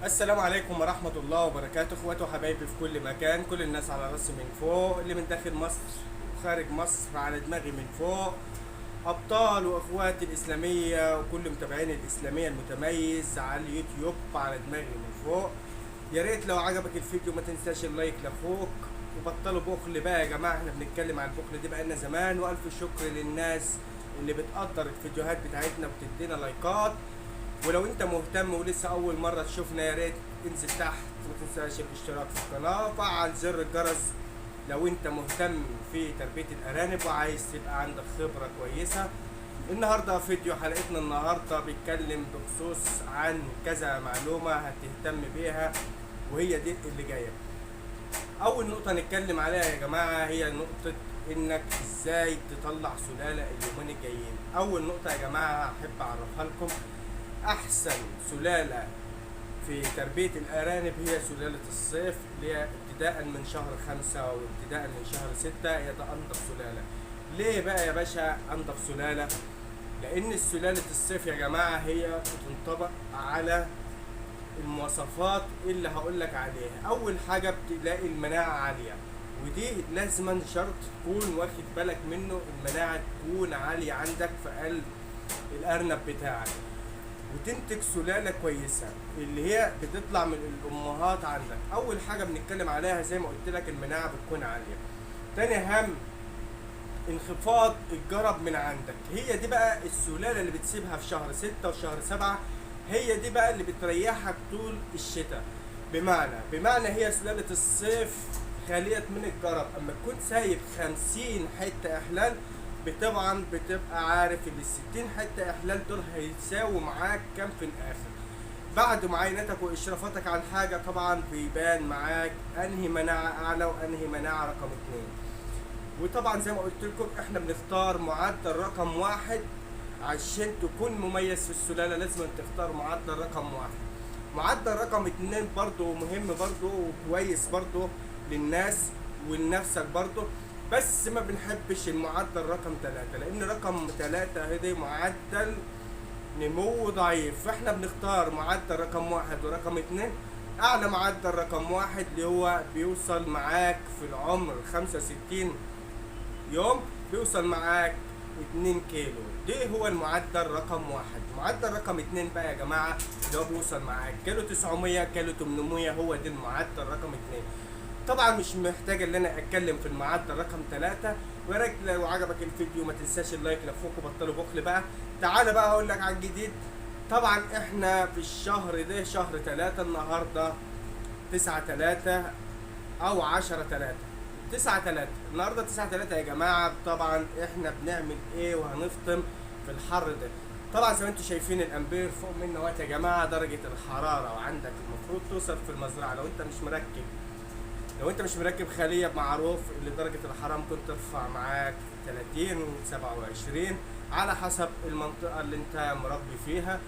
السلام عليكم ورحمة الله وبركاته، اخواتي وحبايبي في كل مكان، كل الناس على راسي من فوق، اللي من داخل مصر وخارج مصر على دماغي من فوق. ابطال واخواتي الاسلامية وكل متابعين الاسلامية المتميز على اليوتيوب على دماغي من فوق. يا ريت لو عجبك الفيديو ما تنساش اللايك لاخوك، وبطلوا بخل بقى يا جماعة. احنا بنتكلم عن البخل دي بقالنا زمان، والف شكر للناس اللي بتقدر الفيديوهات بتاعتنا وبتدينا لايكات. ولو انت مهتم ولسه اول مره تشوفنا، يا ريت انزل تحت ما تنساش الاشتراك في القناه وفعل زر الجرس لو انت مهتم في تربيه الارانب وعايز تبقى عندك خبره كويسه. النهارده فيديو حلقتنا النهارده بيتكلم بخصوص عن كذا معلومه هتهتم بيها، وهي دي اللي جايه. اول نقطه نتكلم عليها يا جماعه هي نقطه انك ازاي تطلع سلاله اليومين الجايين. اول نقطه يا جماعه احب اعرفها لكم، احسن سلالة في تربية الارانب هي سلالة الصيف، اللي هي ابتداء من شهر 5 وابتداء من شهر 6. هي ده انضف سلالة. ليه بقى يا باشا انضف سلالة؟ لان سلالة الصيف يا جماعة هي بتنطبق على المواصفات اللي هقولك عليها. اول حاجة بتلاقي المناعة عالية، ودي لازما شرط تكون واخد بالك منه. المناعة تكون عالية عندك في قلب الارنب بتاعك، وتنتج سلالة كويسة اللي هي بتطلع من الأمهات عندك. أول حاجة بنتكلم عليها زي ما قلت لك المناعة بتكون عالية. تاني هم انخفاض الجرب من عندك. هي دي بقى السلالة اللي بتسيبها في شهر 6 وشهر 7، هي دي بقى اللي بتريحك طول الشتاء. بمعنى هي سلالة الصيف خالية من الجرب. أما تكون سايب 50 حتة إحلال، طبعا بتبقى عارف ان ال60 حته احلال دول هيتساووا معاك كام في الاخر. بعد معاينتك واشرافاتك على الحاجه طبعا بيبان معاك انهي مناعه اعلى وانهي مناعه رقم 2. وطبعا زي ما قلت لكم احنا بنختار معدل رقم 1 عشان تكون مميز في السلاله. لازم تختار معدل رقم 1. معدل رقم 2 برضو مهم برضو وكويس برضو للناس ولنفسك برضو، بس ما بنحبش المعدل رقم 3، لان رقم 3 هدي معدل نمو ضعيف. فاحنا بنختار معدل رقم 1 ورقم 2. اعلى معدل رقم 1 اللي هو بيوصل معاك في العمر 65 يوم، بيوصل معاك 2 كيلو. ده هو المعدل رقم 1. معدل رقم 2 بقى يا جماعة اللي هو بيوصل معاك كيلو 900 كيلو 800، هو ده المعدل رقم 2. طبعا مش محتاج ان انا اتكلم في المعدل رقم 3. ويا ريت لو عجبك الفيديو ما تنساش اللايك لاخوك وبطلوا بخل بقى. تعالى بقى اقول لك على الجديد. طبعا احنا في الشهر ده شهر 3، النهارده 9/3 او 10/3. 9/3 النهارده 9/3 يا جماعه. طبعا احنا بنعمل ايه وهنفطم في الحر ده؟ طبعا زي ما انتم شايفين الامبير فوق منا وقت يا جماعه درجه الحراره، وعندك المفروض توصل في المزرعه لو انت مش مركب خليه معروف اللي درجه الحراره ممكن ترفع معاك 30 و27 على حسب المنطقه اللي انت مربي فيها.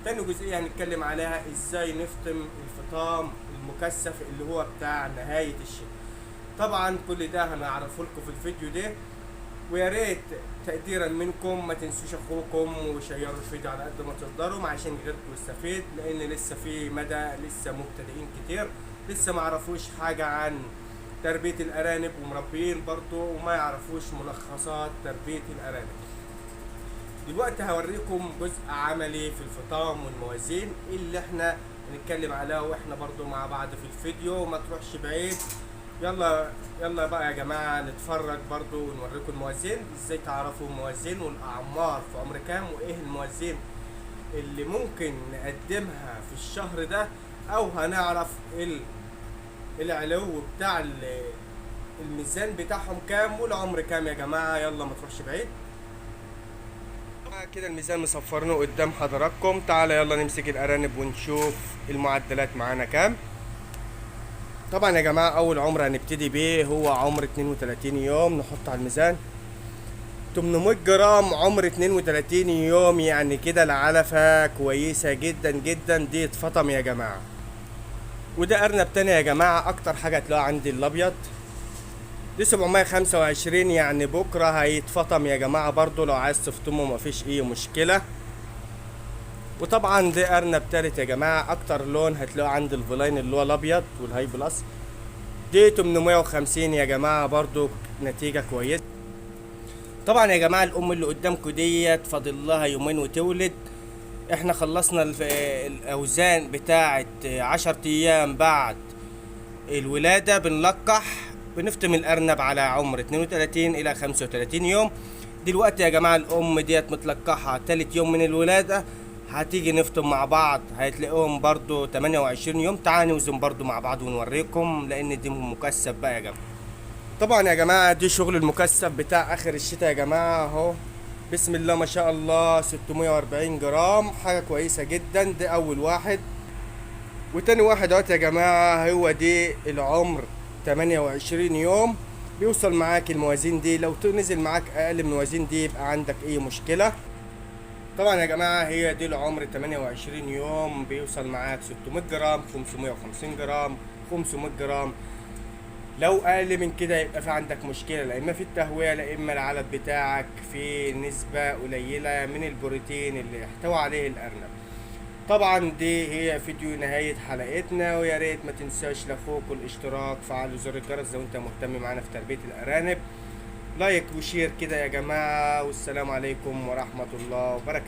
تاني جزئيه هنتكلم عليها ازاي نفطم الفطام المكثف اللي هو بتاع نهايه الشتاء. طبعا كل ده هنعرفه لكم في الفيديو ده. ويا ريت تقديرا منكم ما تنسوش اخوكم وشيروا الفيديو على قد ما تقدروا عشان غيركم يستفيد، لان لسه في لسه مبتدئين كتير لسه ما عرفوش حاجه عن تربيه الارانب، ومربيين برضو وما يعرفوش ملخصات تربيه الارانب. دلوقتي هوريكم جزء عملي في الفطام والموازين اللي احنا بنتكلم عليها واحنا برضو مع بعض في الفيديو، وما تروحش بعيد. يلا بقى يا جماعة نتفرج برضو ونوريكم الموازين، ازاي تعرفوا الموازين والاعمار في عمر كام، وايه الموازين اللي ممكن نقدمها في الشهر ده، او هنعرف العلو بتاع الميزان بتاعهم كام والعمر كام يا جماعة. يلا ما تروحش بعيد. كده الميزان مصفرنه قدام حضراتكم. تعالى يلا نمسك الارانب ونشوف المعدلات معانا كام. طبعا يا جماعة اول عمر هنبتدي بيه هو عمر 32 يوم. نحط على الميزان 800 جرام عمر 32 يوم، يعني كده العلفة كويسة جدا جدا. دي اتفطم يا جماعة. وده ارنب تاني يا جماعة، اكتر حاجة هتلاقوها عندي الابيض. دي 725، يعني بكرة هيتفطم يا جماعة برضو. لو عايز تفطمه مفيش اي مشكلة. وطبعا ده ارنب تالت يا جماعه، اكتر لون هتلاقوه عند الفلاين اللي هو الابيض والهاي بلس. دي 850 يا جماعه، برضو نتيجه كويسه. طبعا يا جماعه الام اللي قدامكم ديت فاضل لها يومين وتولد. احنا خلصنا الاوزان بتاعه 10 ايام بعد الولاده، بنلقح بنفتم الارنب على عمر 32 الى 35 يوم. دلوقتي يا جماعه الام ديت متلقحه تالت يوم من الولاده، هتيجي نفطم مع بعض، هتلاقيهم برضو 28 يوم. تعالى نوزن برضو مع بعض ونوريكم، لان دي مكثف بقى يا جماعه. طبعا يا جماعه دي شغل المكثف بتاع اخر الشتاء يا جماعه اهو. بسم الله ما شاء الله، 640 جرام، حاجه كويسه جدا. ده اول واحد. وتاني واحد اهوت يا جماعه، هو دي العمر 28 يوم. بيوصل معاك الموازين دي، لو نزل معاك اقل من الموازين دي يبقى عندك اي مشكله. طبعا يا جماعه هي دي العمر 28 يوم، بيوصل معاك 600 جرام، 550 جرام، 500 جرام. لو اقل من كده يبقى في عندك مشكله، لا اما في التهويه لا اما العلف بتاعك في نسبه قليله من البروتين اللي يحتوي عليه الارنب. طبعا دي هي فيديو نهايه حلقتنا، ويا ريت ما تنساش لاخوك الاشتراك، فعلوا زر الجرس لو انت مهتم معانا في تربيه الارانب. لايك وشير كده يا جماعه، والسلام عليكم ورحمه الله وبركاته.